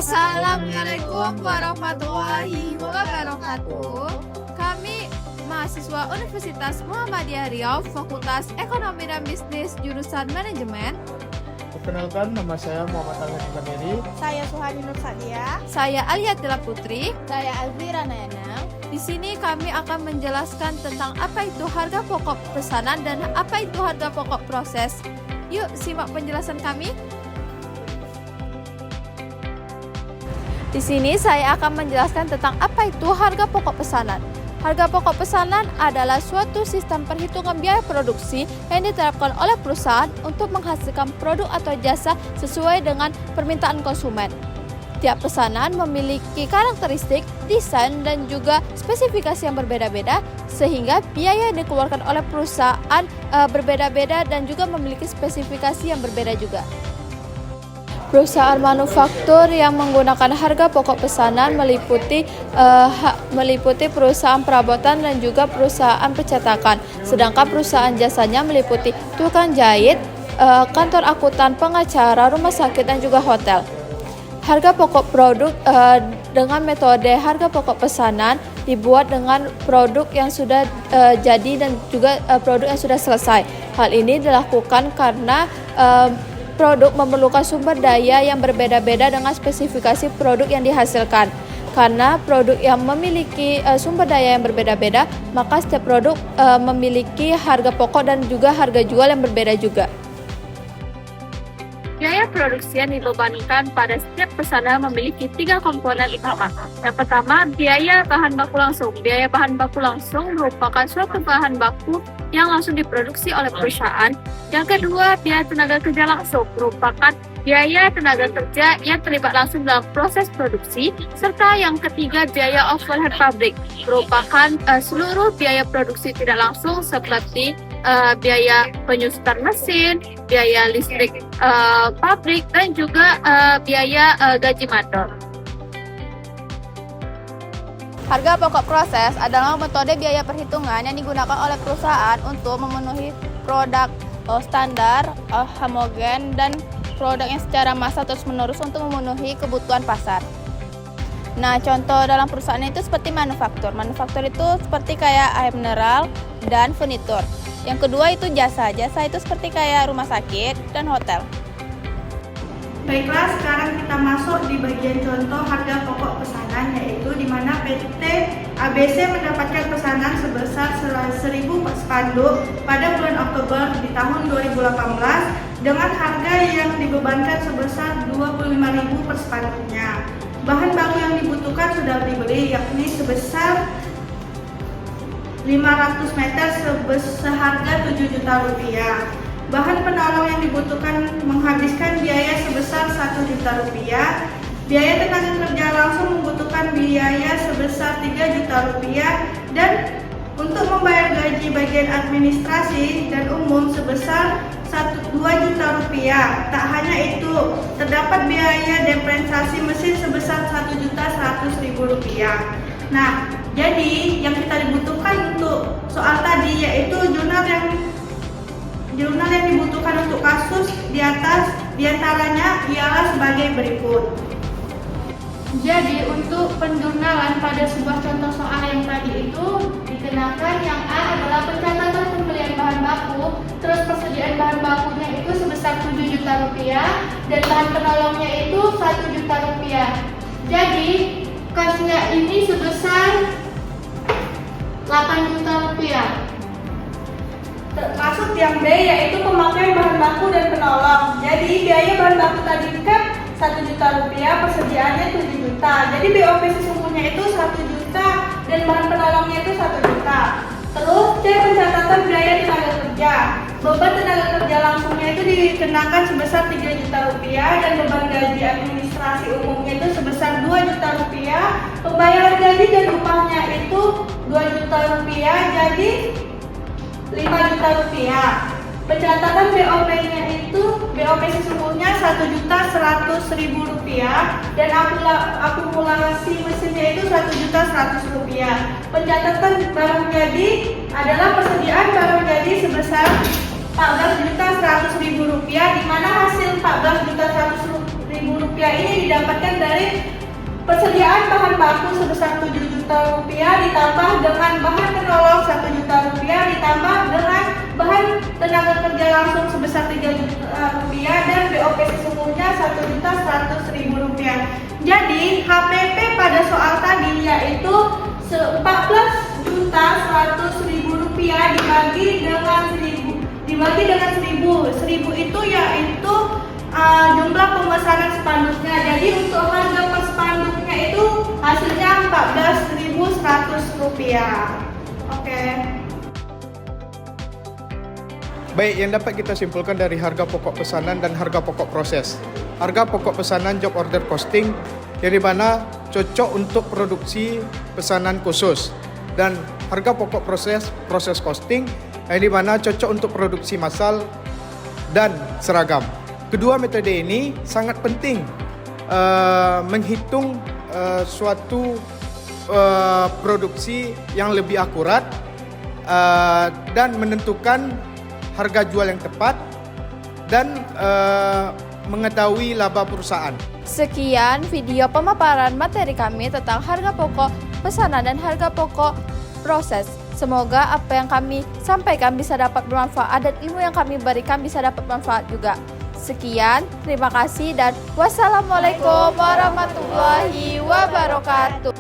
Assalamualaikum warahmatullahi wabarakatuh. Kami mahasiswa Universitas Muhammadiyah Riau, Fakultas Ekonomi dan Bisnis, jurusan Manajemen. Perkenalkan, nama saya Muhammad Alhadi Banderi. Saya Suhani Nur Sadia. Saya Aliatila Putri. Saya Alvira Nayana. Di sini kami akan menjelaskan tentang apa itu harga pokok pesanan dan apa itu harga pokok proses. Yuk simak penjelasan kami. Di sini saya akan menjelaskan tentang apa itu harga pokok pesanan. Harga pokok pesanan adalah suatu sistem perhitungan biaya produksi yang diterapkan oleh perusahaan untuk menghasilkan produk atau jasa sesuai dengan permintaan konsumen. Tiap pesanan memiliki karakteristik, desain, dan juga spesifikasi yang berbeda-beda, sehingga biaya yang dikeluarkan oleh perusahaan berbeda-beda dan juga memiliki spesifikasi yang berbeda juga. Perusahaan manufaktur yang menggunakan harga pokok pesanan meliputi perusahaan perabotan dan juga perusahaan percetakan. Sedangkan perusahaan jasanya meliputi tukang jahit, kantor akuntan, pengacara, rumah sakit, dan juga hotel. Harga pokok produk dengan metode harga pokok pesanan dibuat dengan produk yang sudah jadi dan juga produk yang sudah selesai. Hal ini dilakukan karena produk memerlukan sumber daya yang berbeda-beda dengan spesifikasi produk yang dihasilkan. Karena produk yang memiliki sumber daya yang berbeda-beda, maka setiap produk memiliki harga pokok dan juga harga jual yang berbeda juga. Biaya produksi yang dibebankan pada setiap pesanan memiliki 3 komponen utama. Yang pertama, biaya bahan baku langsung. Biaya bahan baku langsung merupakan suatu bahan baku yang langsung diproduksi oleh perusahaan. Yang kedua, biaya tenaga kerja langsung merupakan biaya tenaga kerja yang terlibat langsung dalam proses produksi. Serta yang ketiga, biaya overhead pabrik merupakan seluruh biaya produksi tidak langsung seperti biaya penyusutan mesin, biaya listrik pabrik, dan juga biaya gaji mandor. Harga pokok proses adalah metode biaya perhitungan yang digunakan oleh perusahaan untuk memenuhi produk standar, homogen, dan produk yang secara massal terus-menerus untuk memenuhi kebutuhan pasar. Nah, contoh dalam perusahaan itu seperti manufaktur. Manufaktur itu seperti kayak air mineral dan furnitur. Yang kedua itu jasa. Jasa itu seperti kayak rumah sakit dan hotel. Baiklah, sekarang kita masuk di bagian contoh harga pokok pesanan, yaitu di mana PT ABC mendapatkan pesanan sebesar 1.000 spanduk pada bulan Oktober di tahun 2018 dengan harga yang dibebankan sebesar 25.000 per spanduknya. Bahan baku yang dibutuhkan sudah dibeli, yakni sebesar 500 meter seharga 7 juta rupiah. Bahan penolong yang dibutuhkan menghabiskan biaya sebesar 1 juta rupiah. Biaya tenaga kerja langsung membutuhkan biaya sebesar 3 juta rupiah. Dan untuk membayar gaji bagian administrasi dan umum sebesar 2 juta rupiah. Tak hanya itu, terdapat biaya depresiasi mesin sebesar 1.100.000 rupiah. Nah, jadi yang kita dibutuhkan untuk soal tadi yaitu jurnal yang dibutuhkan untuk kasus di atas diantaranya ialah sebagai berikut. Jadi untuk penjurnalan pada sebuah contoh soal yang tadi itu dikenakan yang A adalah pencatatan pembelian bahan baku, terus persediaan bahan bakunya itu sebesar 7 juta rupiah dan bahan penolongnya itu 1 juta rupiah. Jadi kasnya ini sebesar 8 juta rupiah. Termasuk yang B yaitu pemakaian bahan baku dan penolong. Jadi biaya bahan baku tadi kan 1 juta rupiah, persediaannya 7 juta. Jadi BOP sesungguhnya itu 1 juta dan bahan penolongnya itu 1 juta. Terus C, pencatatan biaya tenaga kerja. Beban tenaga kerja langsungnya itu dikenakan sebesar 3 juta rupiah dan beban gaji administrasi umumnya itu sebesar 2 juta rupiah. Pembayaran gaji dan upahnya itu 2 juta rupiah, jadi 5 juta rupiah. Pencatatan BOP-nya itu BOP sesungguhnya 1.100.000 rupiah dan akumulasi mesinnya itu 1.100.000 rupiah. Pencatatan barang jadi adalah persediaan barang jadi sebesar 14.100.000 rupiah, di mana hasil 14.100.000 Rp100.000 ini didapatkan dari persediaan bahan baku sebesar Rp7 juta ditambah dengan bahan penolong Rp1 juta ditambah dengan bahan tenaga kerja langsung sebesar Rp3 juta dan BOP sesungguhnya Rp1.100.000. Jadi HPP pada soal tadi yaitu Rp14.100.000 dibagi dengan 1.000 itu yaitu jumlah pemesanan spanduknya. Jadi untuk harga per spanduknya itu hasilnya Rp14.100. Oke. Baik, yang dapat kita simpulkan dari harga pokok pesanan dan harga pokok proses. Harga pokok pesanan job order costing yang dimana cocok untuk produksi pesanan khusus, dan harga pokok proses costing yang dimana cocok untuk produksi massal dan seragam. Kedua metode ini sangat penting menghitung suatu produksi yang lebih akurat dan menentukan harga jual yang tepat dan mengetahui laba perusahaan. Sekian video pemaparan materi kami tentang harga pokok pesanan dan harga pokok proses. Semoga apa yang kami sampaikan bisa dapat bermanfaat dan ilmu yang kami berikan bisa dapat bermanfaat juga. Sekian, terima kasih dan wassalamualaikum warahmatullahi wabarakatuh.